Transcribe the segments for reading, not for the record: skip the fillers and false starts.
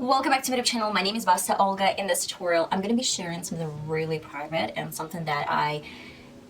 Welcome back to my YouTube channel. My name is Olga. In this tutorial, I'm going to be sharing something really private and something that I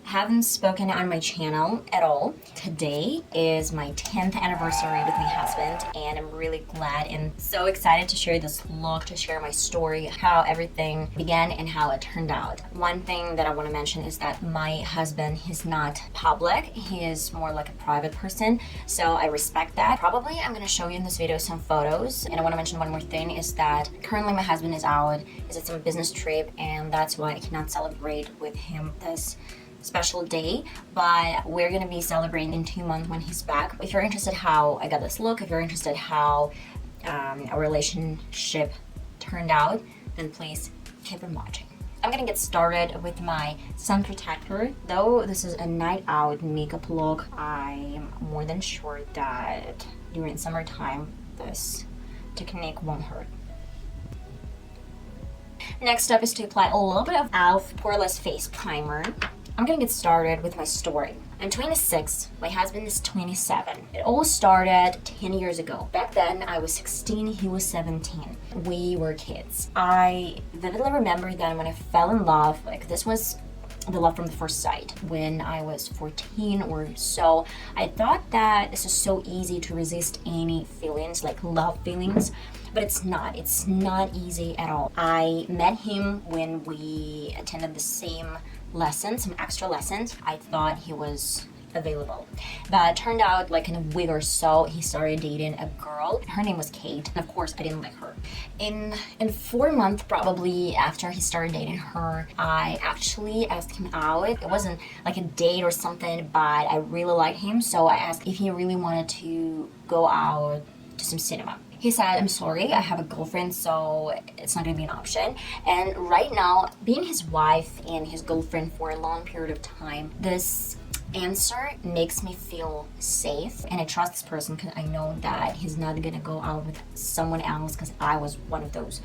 haven't spoken on my channel at all. Today is my 10th anniversary with my husband, and I'm really glad and so excited to share this look, to share my story, how everything began and how it turned out. One thing that I want to mention is that my husband, he's not public. He is more like a private person, so I respect that. Probably I'm going to show you in this video some photos, and I want to mention one more thing is that currently my husband is out, he's at some business trip, and that's why I cannot celebrate with him this special day, but we're gonna be celebrating in 2 months when he's back. If you're interested how I got this look, if you're interested how our relationship turned out, then please keep on watching. I'm gonna get started with my sun protector. Though this is a night out makeup look, I'm more than sure that during summertime this technique won't hurt. Next up is to apply a little bit of e.l.f. poreless face primer. I'm gonna get started with my story. I'm 26, my husband is 27. It all started 10 years ago. Back then, I was 16, he was 17. We were kids. I vividly remember that when I fell in love, like this was the love from the first sight. When I was 14 or so, I thought that this is so easy to resist any feelings, like love feelings, but it's not. It's not easy at all. I met him when we attended the same lessons, some extra lessons. I thought he was available, but it turned out like in a week or so he started dating a girl. Her name was Kate, and of course I didn't like her. In 4 months probably after he started dating her, I actually asked him out. It wasn't like a date or something, but I really liked him, so I asked if he really wanted to go out to some cinema. He said, I'm sorry, I have a girlfriend, so it's not gonna be an option. And right now, being his wife and his girlfriend for a long period of time, this answer makes me feel safe, and I trust this person because I know that he's not gonna go out with someone else, because I was one of those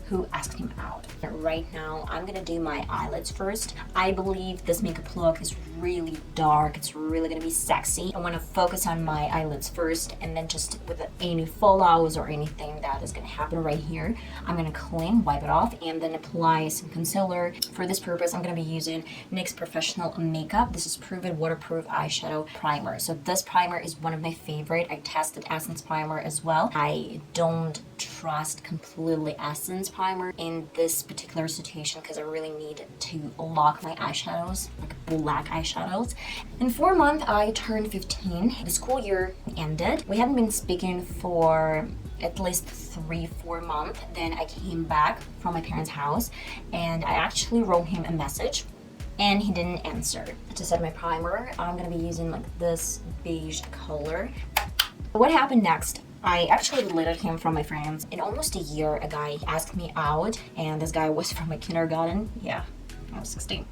who asked him out. Right now, I'm gonna do my eyelids first. I believe this makeup look is really dark. It's really gonna be sexy. I wanna focus on my eyelids first, and then just with any fallouts or anything that is gonna happen right here, I'm gonna clean, wipe it off, and then apply some concealer. For this purpose, I'm gonna be using NYX Professional Makeup. This is Proof It Waterproof Eyeshadow Primer. So this primer is one of my favorite. I tested Essence Primer as well. I don't trust completely Essence Primer in this particular situation because I really need to lock my eyeshadows, like black eyeshadows. In 4 months, I turned 15. The school year ended. We hadn't been speaking for at least 3-4 months. Then I came back from my parents' house and I actually wrote him a message, and he didn't answer. To set my primer, I'm gonna be using like this beige color. What happened next? I actually deleted him from my friends. In almost a year, a guy asked me out, and this guy was from my kindergarten. Yeah, I was 16.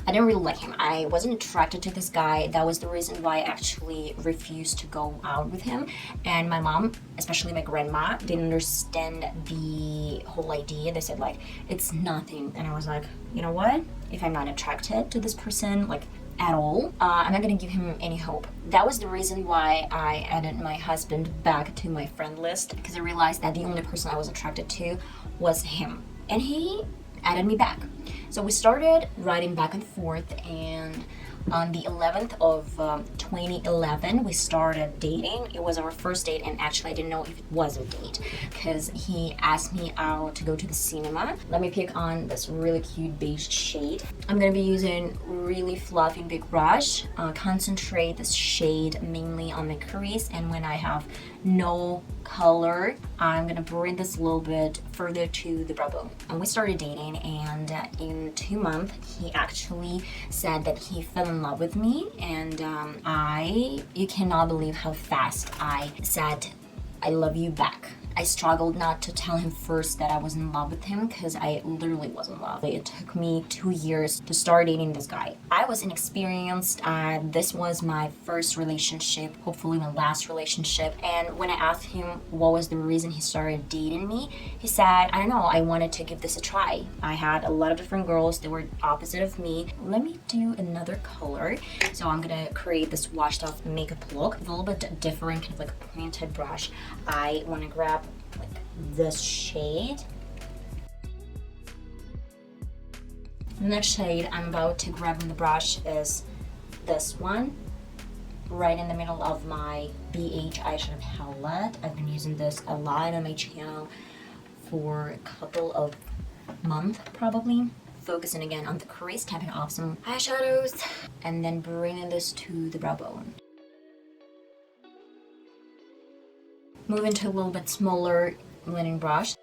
I didn't really like him. I wasn't attracted to this guy. That was the reason why I actually refused to go out with him. And my mom, especially my grandma, didn't understand the whole idea. They said like, it's nothing. And I was like, you know what? If I'm not attracted to this person, like at all, I'm not gonna give him any hope. That was the reason why I added my husband back to my friend list, because I realized that the only person I was attracted to was him, and he added me back. So we started writing back and forth, and on the 11th of 2011, we started dating. It was our first date, and actually I didn't know if it was a date because he asked me out to go to the cinema. Let me pick on this really cute beige shade. I'm gonna be using really fluffy big brush, concentrate this shade mainly on my crease, and when I have no color, I'm gonna bring this a little bit further to the brow bone. And we started dating, and in 2 months, he actually said that he fell in love with me, and you cannot believe how fast I said I love you back. I struggled not to tell him first that I was in love with him because I literally was in love. It took me 2 years to start dating this guy. I was inexperienced. This was my first relationship, hopefully my last relationship. And when I asked him what was the reason he started dating me, he said, I don't know, I wanted to give this a try. I had a lot of different girls that were opposite of me. Let me do another color. So I'm gonna create this washed off makeup look, a little bit different, kind of like a pointed brush. I wanna grab like this shade. The next shade I'm about to grab on the brush is this one, right in the middle of my BH eyeshadow palette. I've been using this a lot on my channel for a couple of months probably. Focusing again on the crease, tapping off some eyeshadows, and then bringing this to the brow bone. Moving to a little bit smaller blending brush.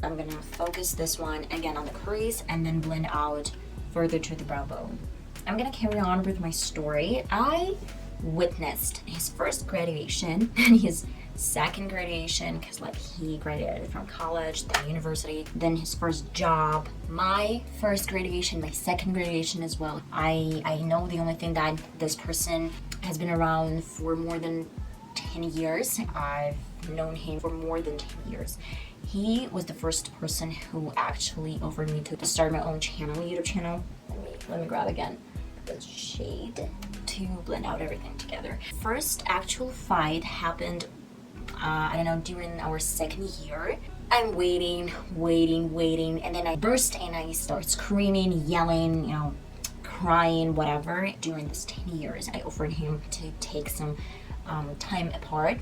I'm gonna focus this one again on the crease and then blend out further to the brow bone. I'm gonna carry on with my story. I witnessed his first graduation and his second graduation, because like he graduated from college, then university, then his first job, my first graduation, my second graduation as well. I know the only thing that this person has been around for more than 10 years. I've known him for more than 10 years. He was the first person who actually offered me to start my own channel, YouTube channel. Let me grab again this shade to blend out everything together. First actual fight happened, I don't know, during our second year. I'm waiting, and then I burst and I start screaming, yelling, you know, crying, whatever. During this 10 years, I offered him to take some time apart,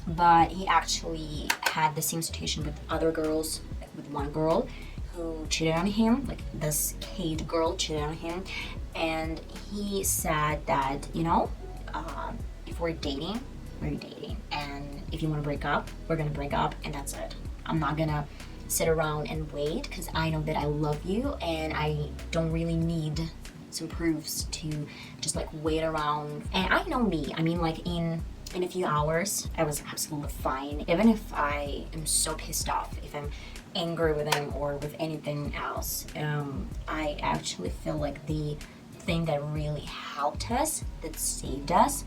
but he actually had the same situation with other girls, with one girl who cheated on him, like this Kate girl cheated on him, and he said that, you know, if we're dating, and if you want to break up, we're gonna break up, and that's it. I'm not gonna sit around and wait, because I know that I love you and I don't really need some proofs to just like wait around. And I know me, I mean, like in a few hours I was absolutely fine. Even if I am so pissed off, if I'm angry with him or with anything else, I actually feel like the thing that really helped us, that saved us,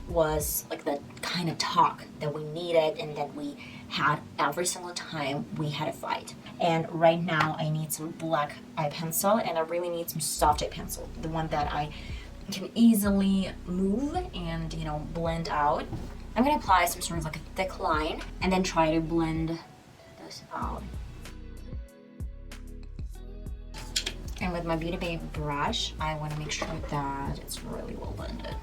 was like the kind of talk that we needed and that we had every single time we had a fight. And right now I need some black eye pencil, and I really need some soft eye pencil, the one that I can easily move and, you know, blend out. I'm gonna apply some sort of like a thick line and then try to blend this out. And with my Beauty Babe brush, I want to make sure that it's really well blended.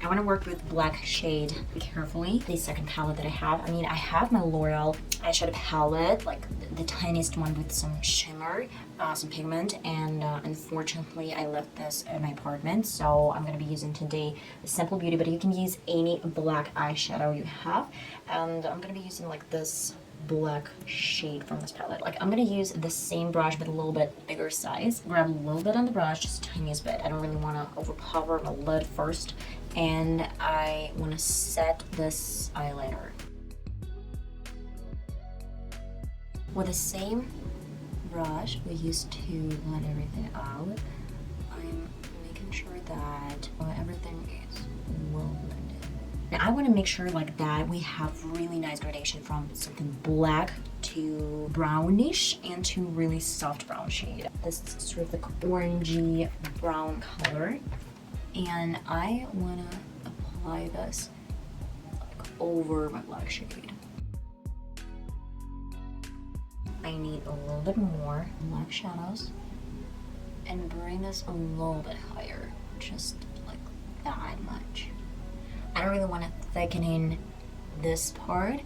I want to work with black shade carefully. The second palette that I have, I mean, I have my L'Oreal eyeshadow palette, like the tiniest one with some shimmer, some pigment, and unfortunately I left this in my apartment, so I'm going to be using today the Simple Beauty, but you can use any black eyeshadow you have, and I'm going to be using like this black shade from this palette. Like I'm gonna use the same brush but a little bit bigger size. Grab a little bit on the brush, just the tiniest bit. I don't really want to overpower my lid first, and I want to set this eyeliner with the same brush we used to blend everything out. I'm making sure that everything is well blended. Now I want to make sure like that we have really nice gradation from something black to brownish and to really soft brown shade. This is sort of like orangey brown color, and I want to apply this like over my black shade. I need a little bit more black shadows and bring this a little bit higher, just like that much. I don't really want to thicken in this part.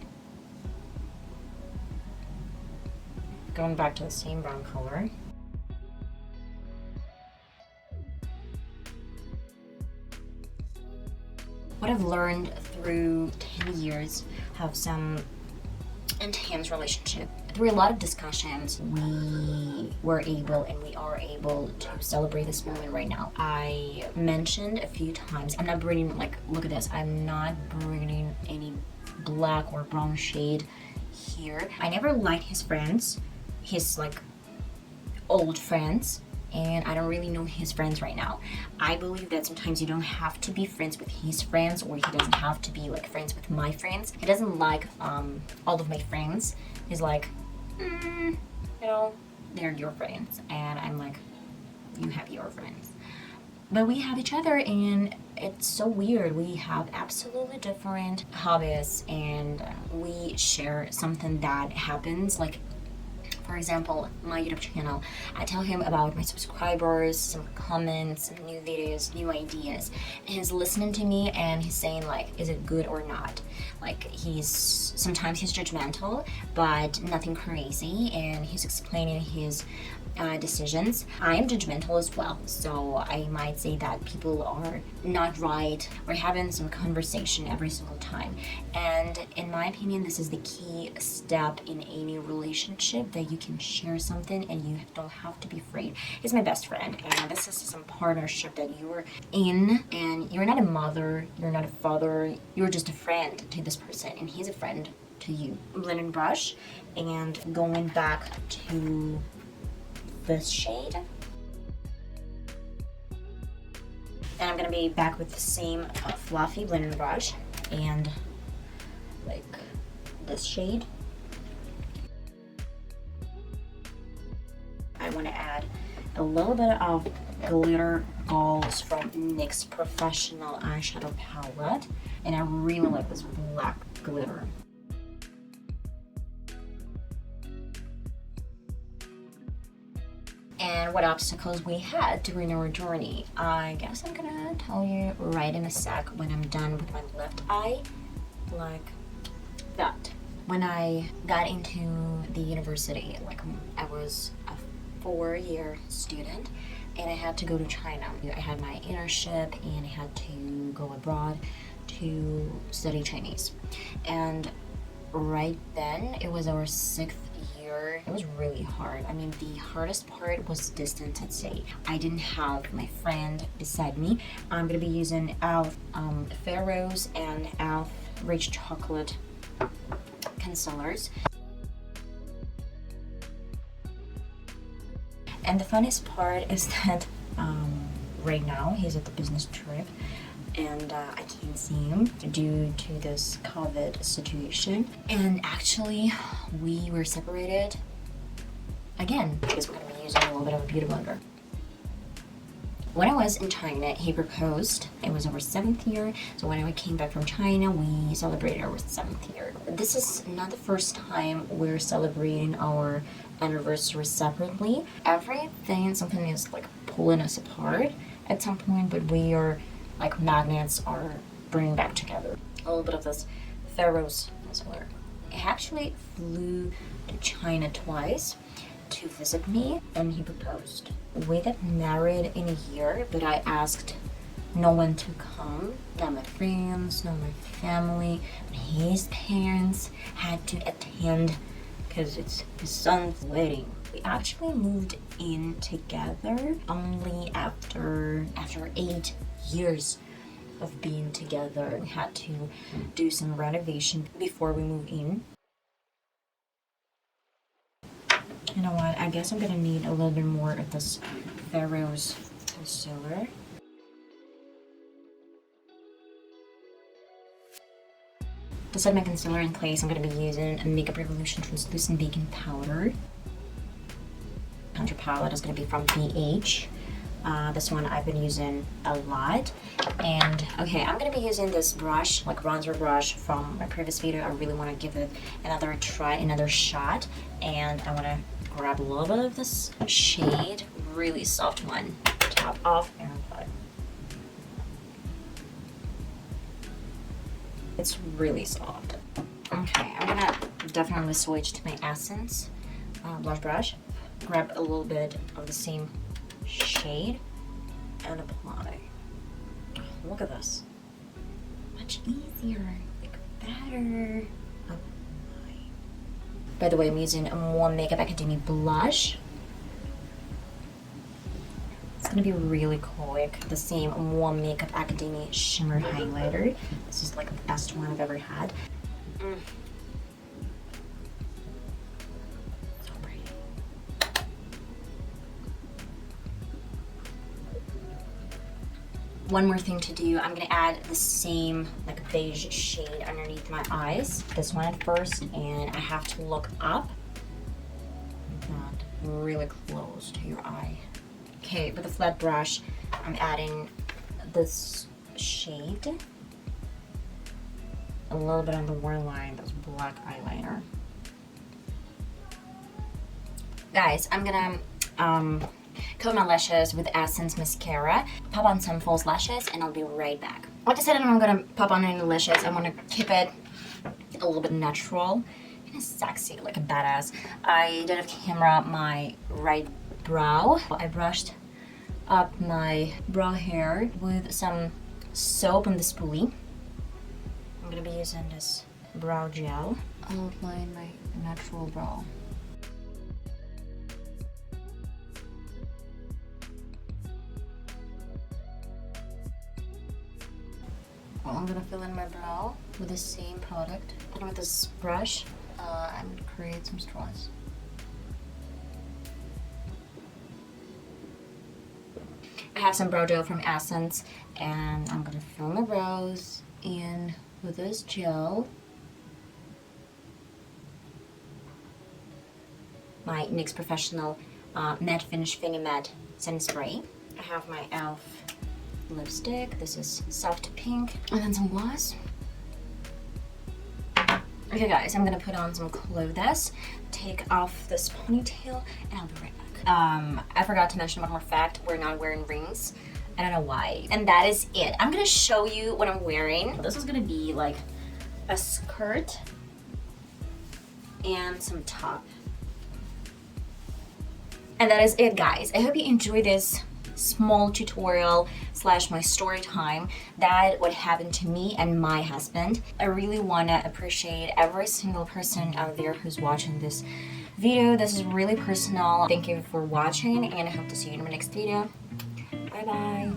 Going back to the same brown color. What I've learned through 10 years, have some intense relationship. Through a lot of discussions, we were able and we are able to celebrate this moment right now. I mentioned a few times, I'm not bringing, like, look at this, I'm not bringing any black or brown shade here. I never liked his friends, his like old friends, and I don't really know his friends right now. I believe that sometimes you don't have to be friends with his friends, or he doesn't have to be like friends with my friends. He doesn't like all of my friends. He's like, you know, they're your friends, and I'm like, you have your friends. But we have each other, and it's so weird. We have absolutely different hobbies, and we share something that happens. Like, for example, my YouTube channel, I tell him about my subscribers, some comments, some new videos, new ideas. And he's listening to me and he's saying like, is it good or not? Like, sometimes he's judgmental, but nothing crazy, and he's explaining his decisions. I am judgmental as well, so I might say that people are not right. We're having some conversation every single time, and in my opinion, this is the key step in any relationship, that you can share something and you don't have to be afraid. He's my best friend, and this is some partnership that you're in, and you're not a mother, you're not a father, you're just a friend to this person, and he's a friend to you. Blending brush, and going back to this shade, and I'm gonna be back with the same fluffy blending brush and like this shade. I want to add a little bit of glitter goals from NYX Professional Eyeshadow Palette, and I really like this black glitter. And what obstacles we had during our journey, I guess I'm gonna tell you right in a sec when I'm done with my left eye, like that. When I got into the university, like I was a 4-year student, and I had to go to China. I had my internship and I had to go abroad to study Chinese. And right then, it was our 6th year. It was really hard. I mean, the hardest part was distance, I'd say. I didn't have my friend beside me. I'm gonna be using e.l.f. Fair Rose and e.l.f. Rich Chocolate concealers. And the funniest part is that right now he's at the business trip, and I can't see him due to this COVID situation. And actually, we were separated again because we're gonna be using a little bit of a beauty blender. When I was in China, he proposed. It was our 7th year, so when I came back from China, we celebrated our 7th year. This is not the first time we're celebrating our anniversary separately. Something is like pulling us apart at some point, but we are like magnets are bringing back together. A little bit of this Fair Rose concealer. I actually flew to China twice to visit me, and he proposed. We got married in a year, but I asked no one to come, not my friends, not my family. His parents had to attend because it's his son's wedding. We actually moved in together only after 8 years of being together. We had to do some renovation before we moved in. You know what? I guess I'm gonna need a little bit more of this Fair Rose concealer. To set my concealer in place, I'm gonna be using a Makeup Revolution Translucent Baking Powder. Contour palette is gonna be from BH. This one I've been using a lot. And okay, I'm gonna be using this brush, like bronzer brush from my previous video. I really wanna give it another try, another shot. And I wanna grab a little bit of this shade, really soft one, tap off and apply. It's really soft. Okay, I'm gonna definitely switch to my Essence blush brush. Grab a little bit of the same shade and apply. Look at this. Much easier, like better. Apply. By the way, I'm using a MUA Makeup Academy blush. It's gonna be really quick. The same MUA Makeup Academy shimmer highlighter. This is like the best one I've ever had. So pretty. One more thing to do, I'm gonna add the same like beige shade underneath my eyes. This one at first, and I have to look up, not really close to your eye. Okay, with a flat brush, I'm adding this shade. A little bit on the waterline, that's black eyeliner. Guys, I'm gonna coat my lashes with Essence mascara, pop on some false lashes, and I'll be right back. I decided I'm gonna pop on any lashes. I wanna keep it a little bit natural, kind of sexy, like a badass. I did off camera my right brow. I brushed up my brow hair with some soap and the spoolie. I'm gonna be using this brow gel. I'll outline my natural brow. Well, I'm gonna fill in my brow with the same product. And with this brush, I'm gonna create some straws. I have some brow gel from Essence, and I'm gonna fill my brows in with this gel. My NYX Professional Matte Finish Finny Matte Setting Spray. I have my e.l.f. lipstick. This is soft pink. And then some gloss. Okay guys, I'm gonna put on some clothes, take off this ponytail, and I'll be right back. I forgot to mention one more fact. We're not wearing rings. I don't know why. And that is it. I'm gonna show you what I'm wearing. This is gonna be like a skirt and some top. And that is it, guys. I hope you enjoyed this small tutorial slash my story time that what happened to me and my husband. I really want to appreciate every single person out there who's watching this video. This is really personal. Thank you for watching, and I hope to see you in my next video. Bye bye.